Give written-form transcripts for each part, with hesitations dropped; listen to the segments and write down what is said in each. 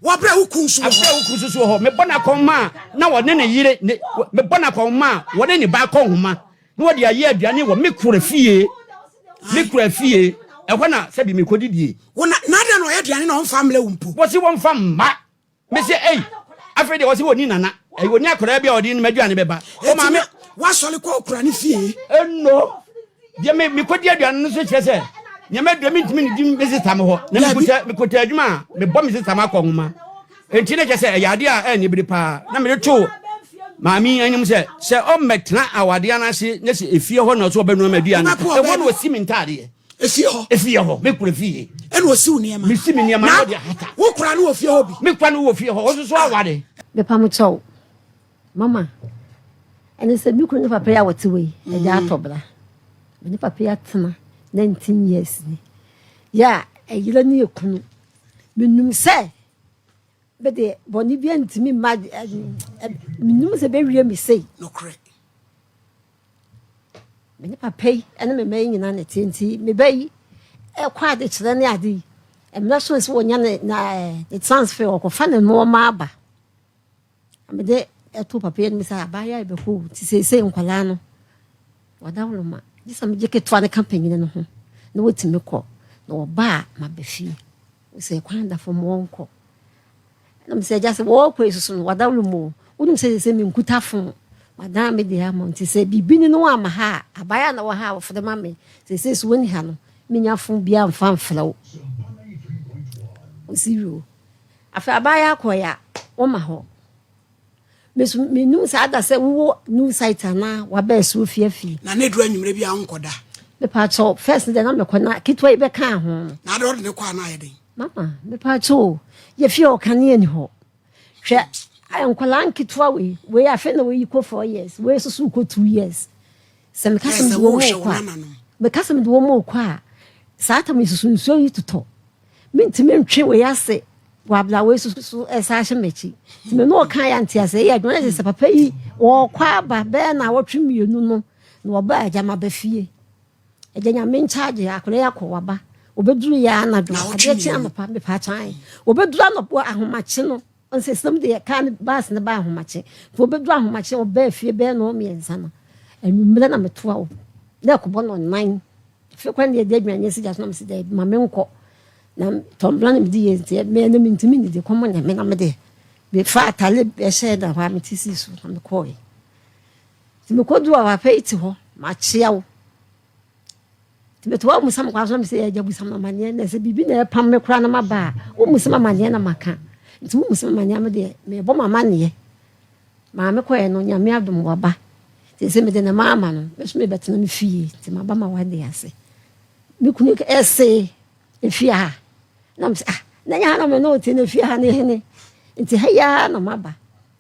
Wabra ukunsu. Abra ukunsu so ho. Me bona koma na wone ne yire me bona koma wone ne ba ko homa. Na wode aye aduane wo me kura fie. Me kura fie. Ehwo na se bi me kodidie. Wona nada no aduane na on family wumpu. Wo si won fam ma. Me se afede wo si woni nana. Woni akora bia odi no maduane beba. O ma me wasole ko okura ne fie. Eno. Dia me kodi aduane no so kyese. Nyama dua mintimi ni dim mesista me ho. Na me kota adwuma me bɔ mesista ma ko homa. Enti ne kyese yade a ni biri pa. Na me to maami anyim se o metna awade anase ne se efie ho na so obanu maduane. E wo no osimi ntade. Efie ho me kura fie. Eno osi uniema. Me simi niema no de hata. Wo kura no ofie ho bi. Me kwa no ofie ho so awade. Be pamucho. Mama. Ene se mi kunu papa ya wote we. E ja atobla. Me papa ya tena 19 years ni. Ya eyira ni ekunu. Menum se be de boni bia ntimi ma menum se be wie mi sei. No correct. Me papa ene me mai nyina na tenti me bai e kwa de kire ne ade. Emna so se wonya na transfer okofa ne no ma aba. Amede eto papa ene mi sa abaya e be ko ti se nkwala no. Wadawlo ma. Disa me jeke to an campaign ne ho. Na wotimi ko. Na oba ma be fi. We say kwanda for mo nko. Na me say just wo ko isusu no wadawlo mo. Wonu se me nkuta fon. Madam me dey amount say bibini no ama ha. Abaya na wo ha for the mama. Say so woni ha no. Me nya fon bia mfa mflawo. Zero. Afa abaya koya wo ma ho. Me nu sa da se wo nu site na wa ba so fiafi. Na ne duru anwumre bia nkoda. Me pa cho first day na me kona kitwa ibe ka ho. Na do ne kwa na yeden. Mama, me pa cho ye fi o kane ani ho. Hwe nkola nkitwa we afa na we yiko 4 years. We so ko 2 years. Se me kasa me wo mo kwa. Me kasa me wo mo kwa. Sa ta me susu nso yi tuto. Me ntime ntwe we ase. Wabla we so esa hye mechi. Me no kan ya ntiase ya dwona se papa yi wo kwa ba be na wo twemienu no na wo ba ajama ba fie. Ejanya me charge akole yakọ waba. Obeduru ya na do. Ade ti anopa me pa chan. Obeduru anopo ahomache no. Onse sem de kan bas ne ba ahomache. Fo obeduru ahomache wo ba fie be no me ensa no. Enumre na metoa wo. Na ko bono 9. Fe kwan de adwanya si jaso na me si de ma me nko. Na tombla me di yente me na mintimi ni de komo na me na me de. Be fa atale be she da wa me tisi so na me ko yi. Ti me ko duwa wa pe iti ho ma chia wo. Tibeto musam kwa so me se ya busam manye na se bibi na pam me kura na maba wo musam manye na maka nti wo musam manye me de me bo mama ne ma me koye no nyame adom waba ti se me de na mama no me so me betena me fie ti ma ba ma wade ase me kunu ese efia na me na nya na me no ti na fie ha ne hene nti ha ya na maba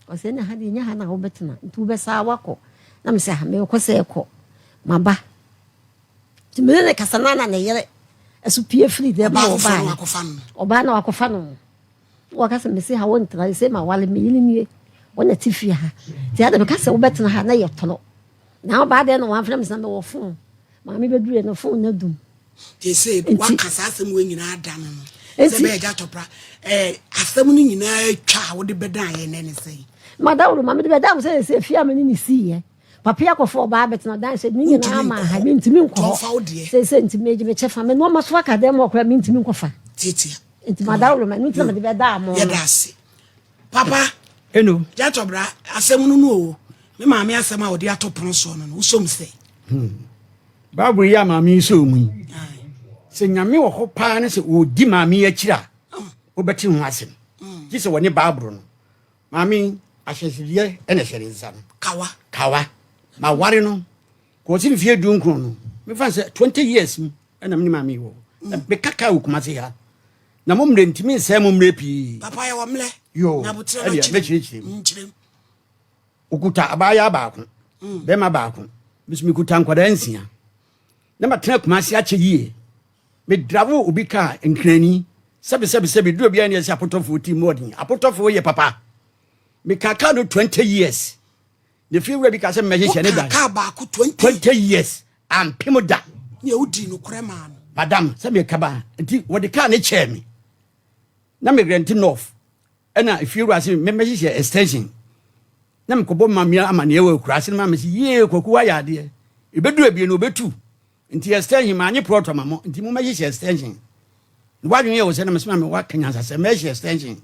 o se na ha de nya ha na wo betena nti wo be sa wakọ na me se ha me ko se ko maba Timene kasanana na yere esu pie free de ba oba na wakofa no wakasa mesi ha won tra se ma wale me yini nie wona tifi ha ti ada be kasa wo betena ha na yetolo na oba de no wan frem se na wo fon ma me bedure no fon na dum ti se wakasa asem we nyina ada no se be ja topra asem no nyina twa wo de bedan ye ne ne sei madawru ma me de bedan se fia me ni si ye Papa yakofo ba betena dan se ni na ama ha mi ntimi nko se ntimi eji me chefa me no ma so aka dem okra mi ntimi nkofa titi ntimi madawlo ma ntimi ma de be da mo ya dasi papa eno ja tobra asem no no o me ma me asem a odi atopon so no wo som se Bible ya ma mi so mu se nyame wo ho pa ne se odi ma mi akira wo beti ho asem ji se woni Bible no ma mi ahyesiye ene hyere nsa kawa ma ware no ko si fie du nkron no me fa se 20 years na me ma mi wo be kaka okumase ha na mo mre ntimi nsa mo mre pi papa ya wo mle na butre no chire okuta abaya baako be ma baako bisumi kuta nkwada nsia na matena kumase ache yie me drawo obi ka nkrani sebe du obi an yesi apotofo ti modin apotofo ye papa me kaka no 20 years the few we because me hye ne da ka ba ko 20 years am pimoda ne udi no krema no madam se me kaba nti wo de ka ne che me na me rent north ena if you was me share extension na me kobo mamia amane ewa kurase na me ye kwaku aya de e bedu abie no betu nti extension ma anye proto mamo nti mo share extension wadwen ye wo se na me sema me wa kanya sase me share extension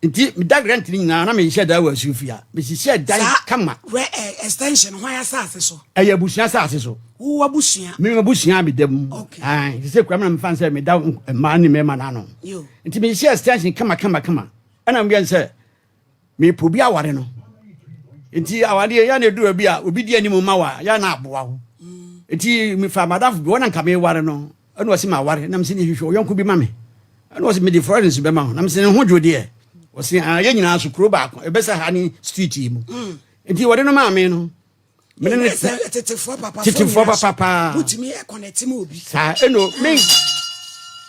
nti me da grant ni na me share da wa sufia me share dan kama we extension ho ya sase so aya busia sase so wo abusia me busia be dem ai se kwa me fan se me da ma ni me ma na no nti me share extension kama ana me yan se me pobi aware no nti awade ya na edu abi a obi di animu mawa ya na aboa ho nti me fa madaf bi wona nka me ware no ana wasi ma ware na me se ni hwehwe yonko bi ma me ana wasi me di friends be ma ho na me se ne ho dwode e wasi ya nyina so kuro ba ko e be se ha ni street yi mu nti wade no ma me no me ne tetefo papa utimi e connect me obi sa eno me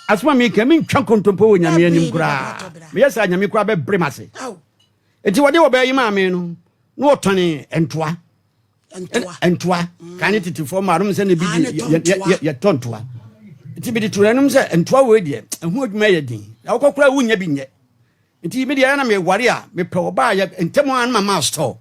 asuma me ka me ntwa kontompo wo nyame anim kura me yesa nyame kura be bremase nti wade wo be yi ma me no no otone entoa kan tetefo ma rum se ne bi ya tontoa nti bi dituranum se entoa we de ehu adwuma ye din ya kokora wunya bi nye nti me de ya na me ware a me pe oba ya ntemo an mama store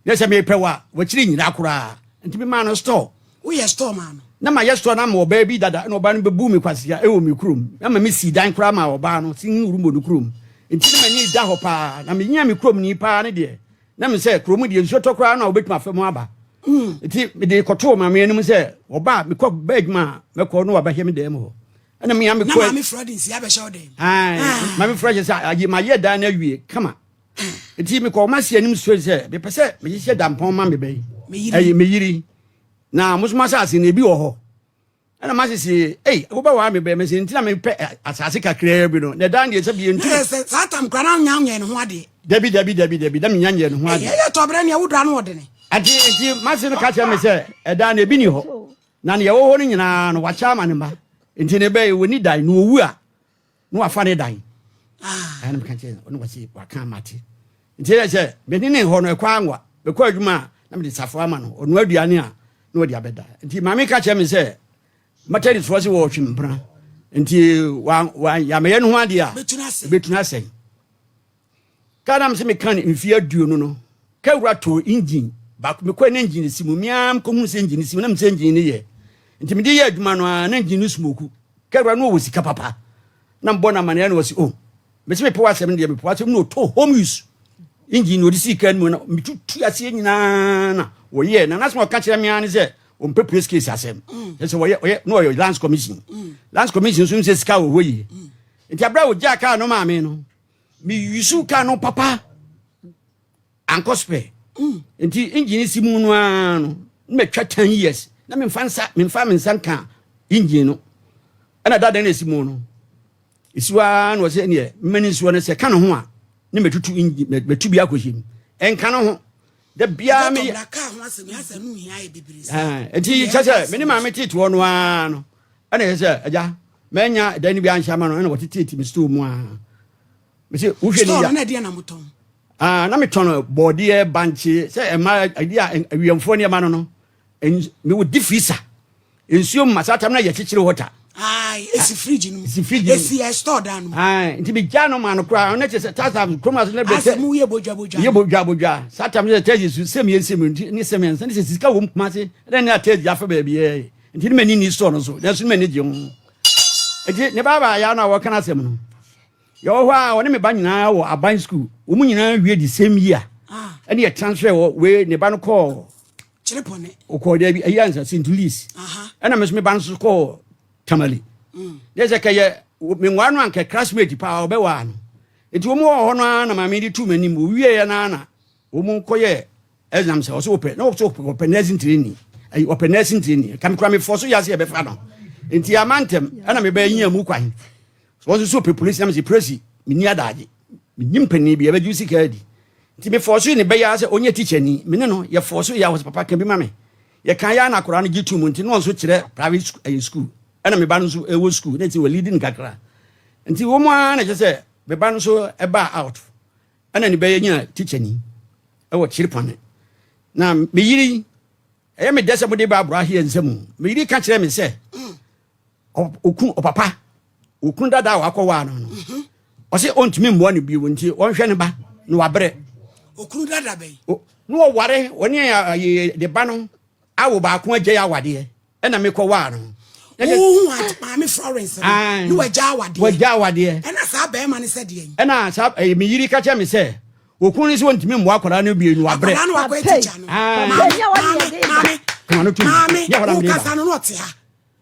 yesa me pe wa wachiri nyina akora nti me ma no store wo ye store ma no na ma ye store na ma oba bi dada na oba no bebu mi kwase ya ewo mi krom na ma me si dan kora ma oba no sin rumo no krom nti me ni da ho pa na me nya mi krom ni pa ne de na me se krom de nso tokora na obetuma fam aba nti me de koto ma me enum se oba me kɔ badwuma me kɔ no wa ba hye me dem ho ana me ya me kɔ na ma me Fridays ya be show dem ma me Fridays ayi ma ye da na wie kama nti me kɔ ma se anim so se me pese me hye dampon ma me bai me yiri na musuma sa ase na ebi wo ho ana ma se wo ba wa me bai me se nti na me pe asase kakra bi no na dan de se bi ntu sa tam kra na nya ne ho ade dabi da me nya ne ho ade ye to bra ne wo dra no ode ne ati mase no ka che me se eda na ebi ni ho na ne wo ho ni nyina no wa cha ma ne ba nti ne bai woni dan no owu a no afa ne dan ana me ka che no wasi wa kan mate nti ne se me ni ho no ekwa anwa be kwa adwuma na me de safo ama no onu aduane a no odi abeda nti ma me ka che me se materi fo se wo twembra nti wa ya me ye no ho ade a betuna sen kadam se me kan mfi aduonu no ka wura to engine ba me kwa engine simu miam ko hu se engine simu na me se engine ye nti me de ye adwuma no na engine smoku ka wura no wo sika papa na mbo na mane na wo si me se me pe wa se me de me pe wa se no to home use engine odi sika mu na me tutu ase nyina na wo ye na so ka kire me an se o mpe press case asem se wo ye no yo lands commission so se sika wo yi nti abra wo ja ka no ma me no mi yusu ka no papa ankospe nti engine simu no ano me twa 10 years na me mfa ka engine no ana dada na simu no isiwa no se ne mani siwa no se ka no ho a ne metutu engine metu bi akohim enka no ho da bia me ka ho asem ya se no hia e bibiri nti chacha me ni ma me tete wo no ano ana se aja menya da ni bi anhia ma no ana wotete mi store mu a me se wo hwe ni ya na dia na muton na me tono body banchi se e ma idea awiamfo ne ma no me wo difisa ensuo masatam na ye kikire water esi fridge no esi store dan no nti bi jano ma no kra na che tata kromas na be se mu ye bojwa satam se teji su sem nti ni sem nti se sika wo kuma se na teji afa ba bi nti ni mani ni store no so na so mani je mu eje ne baba ya na wo kana sem no yo hwa woni me ba nyina wo aban school wo mu nyina wie di same year ani ye transfer wo we ne ba no call chirepone o ko de bi ayansa St. Louis ana me so me ba no so call Tamale yese kaye me nwanu anke classmate pa obewa no enti wo mu ho no na ma me di tu mani mu wie ye na wo mu koye exam se so open na wo so open nursing training ai open nursing training kam kra me force ya se e be fa no enti amantem ana me ba yin amu kwan so so police na me presi me ni adaje me nyimpani bi e ba juicy kadi enti me force ni be ya se onye teacher ni me ne no ye force ya wo papa kan bi ma me ye kan ya na akora no gitu mu enti no so kire private school ana me ba no so ewo school na ti we leading kakra nti wo mo na je se be ba no so e ba out ana ni be nya teacher ni e wo chirpane na me yiri e me dese mo de ba bra hie nsemu me yiri ka kire me se okun opapa okun dada wa akwa no ɔse ontimi mmoa no bi wonti ɔnhwɛ ne ba no wabrɛ okunu dada bɛn no ware wɔne de ba no awo baako agya awade ɛna mekɔ waa no maame Florence no wagya awade ɛna saa bɛrima ne sɛ deɛ ɛna saa me yiri ka kyɛ me sɛ okunu ne sɛ ontimi mmoa akwadaa no bi no wabrɛ akwadaa no wakɔ teacher no maame wo kasa no ɔte ha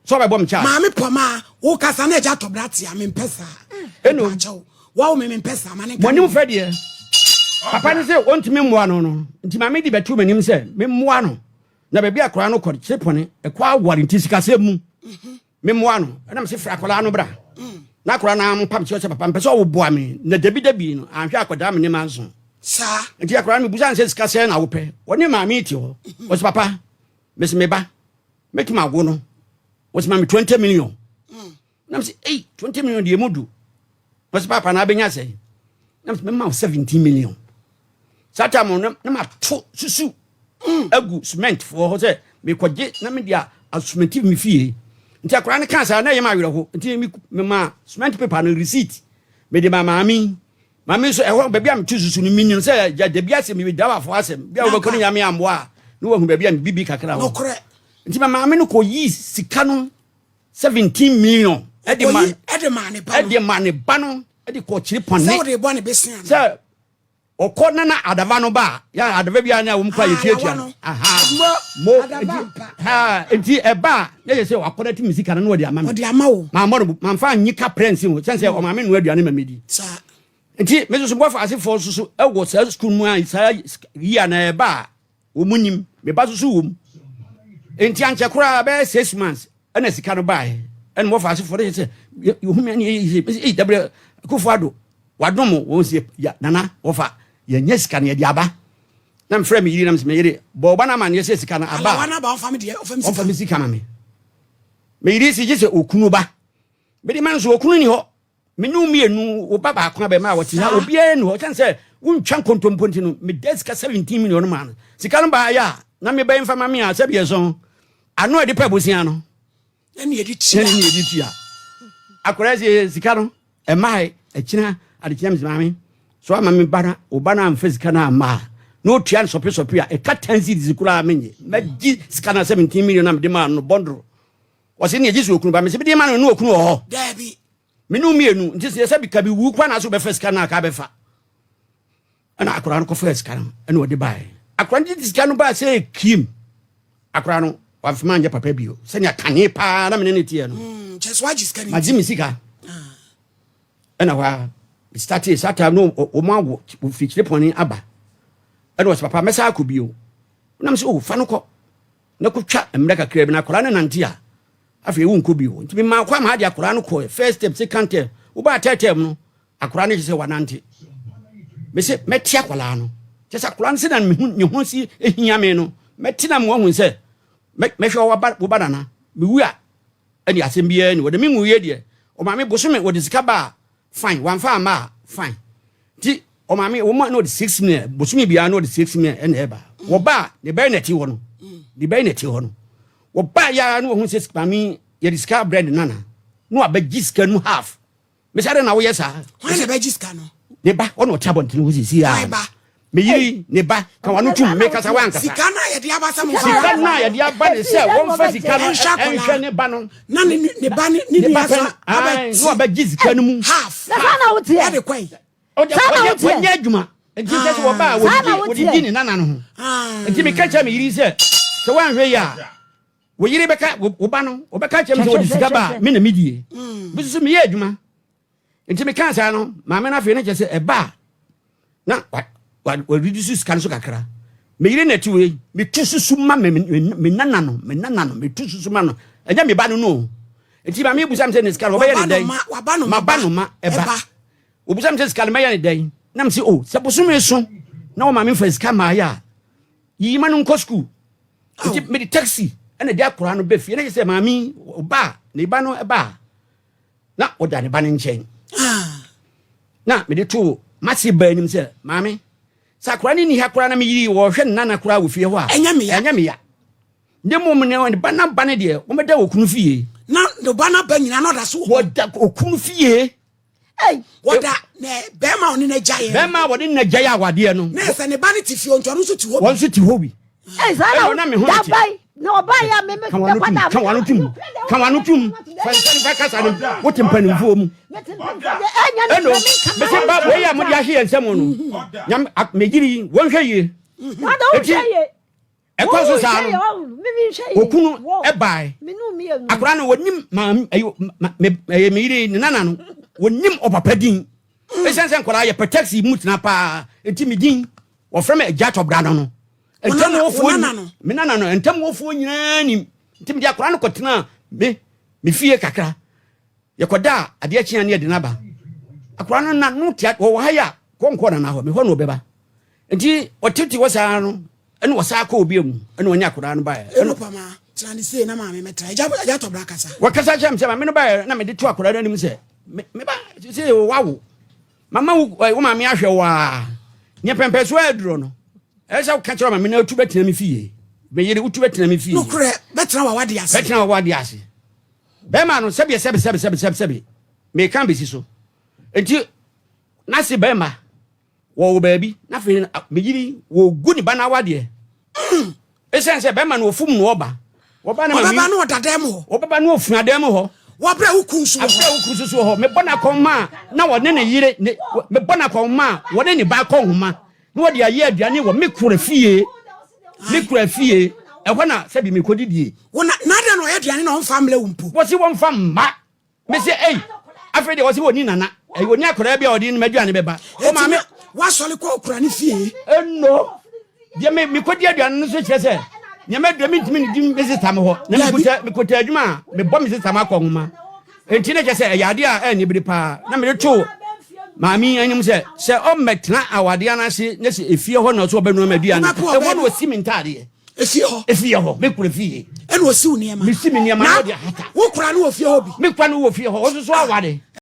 so ba bom cha maame poma wo kasa na agya tobra te a mempesa eno wo me mempesa ma ne monim fɛ deɛ papa ne sɛ ontimi mmoa no nti maame di betu manim sɛ me mmoa no na baabi akwadaa no kɔ kyepone ɛkɔ aware nti sikasɛ mu me mmoa no ɛna me sɛ fra akwadaa no bra na akwadaa na mpam kyerɛ sɛ papa mpɛ sɛ wo boa me na dabi no anhwɛ akwadaa me ne manso sa nti akwadaa no busa sɛ sikasɛ na wo pɛ wɔne maame ti hɔ wɔsɛ papa mesi me ba metuma ago no was mami 20 million. Nam say, hey, 20 million the mudu. Was papa na benya say. Nam say, mama 17 million. Sata mo na ma to susu. Agu cement for say me kwaje na me dia cement me fie. Nti akora ne kan sa na ye ma werɛ ho. Nti me ma cement paper no receipt. Me de ma mami so e ho ba bia me tu susu no minyin say ja de bia se me da wa fo asem. Bia wo bakoni nyame amboa. No wa hu ba bia me bibi kakra ho. No kore. Nti maame no ko yi sika no 17 million edi man ne ba no edi ko chiri ponne so de bo ne besia so okọ na adava no ba ya adava bia na wo mkwa yetuatua mo enti eba na ye se wakọ na sika no odi ama wo ma mo ma fa nyika prince wo sense o maame no aduane mamedi sa enti me so bofa ase for so e wo sa school mu a sa yi na eba wo munyim me ba so wo enti anche kura be 6 months ana sika no bae ana mo fa se for say you humi ani double kufuado wadom wo se ya nana wo fa ya nya sika no ya di aba na mfrɛ me yiri na me yiri bo ba na ma ne se sika no aba ala na ba fa me de o fa me sika na me yiri si gise okunu ba me di man so okunu ni ho me nu mienu wo ba ba ko ba ma wo ti ha obi enu ho chan se wuntwa kontomponti no me deska 17 million man sika no ba ya na me ba mfa ma me a sabe so ano edi pa bosia no ene edi tia akora sika no e mai e kina ade kina mzimami so ama me bara obana am physical na ma no tua sope a e ka 10 cedis kura menye magi sika na 17 million na me de ma no bondro wose ne egisu okunu ba me se bi de ma no okunu ho dabi me no mienu nti se bi ka bi wu kwa na so be physical na ka be fa ana akora no ko physical no ene odi bai akora ndi sika no ba se kim akora no wa fima anje papa bio se nya kane pa na me ne tie no just watch is can majimi sika ena wa started sata no o mawo fikire poni aba ena wa papa mesa akobio na me se o fa no ko na ko twa emre kakra bi na akora ne nante a afi wu nkobio nti me ma kwa ma de akora no ko first step second step wo ba tetem no akora ne se wanante me se metia akora no just akora ne se na me ho si ehia me no metina mo hu se me hwe wo ba dana me wu a ani asem bia ni wo de me mu ye de o ma me bosome wo de sika ba fine wan fa ma fine ti o ma me wo ma no de 6 million bosome bia no de 6 million ene eba wo ba de be na ti wo no de be na ti wo no wo ba ya no hu se sika mi ye de sika brand nana no abagi sika no half me sare na wo yes a why na abagi sika no de ba ono tabon tin wo si ya me yiri ne ba ka wanu tum me kasa wan kasa sika na ye de abasa mo sika na ye de aba ne se won fa sika no enhwe ne ba no na ne ba ni asa no abagi sika no mu half na fa na wo tie de kwai o de ko nya adwuma enti se wo ba wo di ni nana no ho enti me ka cha me yiri se wan hwe ya wo yiri beka wo ba no wo beka cha me se wo di sika ba me na medie bi so me ye adwuma enti me ka sa no ma me na fe ne che se e ba na wa reduce scan so kakra me yire na tiwe me tususu ma me nana no me tususu ma no enya me ba no enti ba me busam se ne scan wo ba ye ne dai ma ba no ma eba wo busam se scan ma ye ne dai na me se o se bosu me so na wo ma me fa scan ma ya yi ma no nko school enti me di taxi ena dia kora no be fie na se ma mi ba ne ba no eba na o da ne ba ne nchen na me di to masi ba nim se ma me sakura ni hakura na me yiri wo hwe nana kura wo fie ho a enya me ya de mum ne ba na ba ne de wo meda wo kunu fie na de ba na ba nyina no da so wo da okunu fie Wada ne bema oni na gyaye. Bema wodi na gyaye awade no. Na se ne ba ne ti fie onto no so ti ho. Won so ti ho bi. Na me ho. Da bai. Na oba ya me me kwada. Kan wanu tum. Fa kasa no. Wotim panimfo mu. Eno, me se ba boy ya mo di ahye ensem no. Nyam megiri won hweye. Wada wo hweye. Ekwa so sa no. Okunu ebai. Akura no wonim ma me yiri ne nana no. Wonim opapadin. Esense nkora ye protect mutina pa. Enti medin wo frem agya tobra no. Entam wo fo me nana no entam wo fo nyina nim. Enti me akura no kotena me fie kakra. Yekoda ade akia ne ade naba. Akura no na no tia wo haya konko na ho me ho no beba. Enti otiti wo sa no ene wo sa ka obi emu ene onya akura no ba. Eno pama tani se na ma me metra. Agya tobra kasa. Wakasa chem se ma me no ba na me de to akura no nim se. Me ba se wawo. Mama wo ma me ahwe wa. Nye pempeso aduro no. Esa ka kira ma me na otu betina me fie. Me yire otu betina me fie. No kure betina wa wade ase. Betina wa wade ase. Bema no sebe me kan besi so enti na se bema wo baabi na fe me yiri wo gu ni bana wade esense bema no ofum no oba na ma baba no odadem ho baba no ofun adem ho wo bra wukunsu so ho me bona konma na wo ne yire me bona konma wo ne ba konhuma na wo de aye aduane wo me kura fie ehwa na sabi me kodidie wona nada no aduane na on family wumpu wosi won fam ma me se afede wosi woni nana woni akora bia odi ni aduane beba o ma me wasole ko okura ni fie enno de me kodi aduane no so kire se nya me do me ntimi ni dim me sister me ho na me kota adwuma me bo me sister ma konhuma enti ne kire se yade a ni bi pa na me to Mami anyum se o metna awade anase ne se efie ho na so obenu aduane e wo no osi mintade efie ho me kura fie ene osi uniema me si me niema no de hata wo kura no ofie ho bi me kwa no wo fie ho wo so awade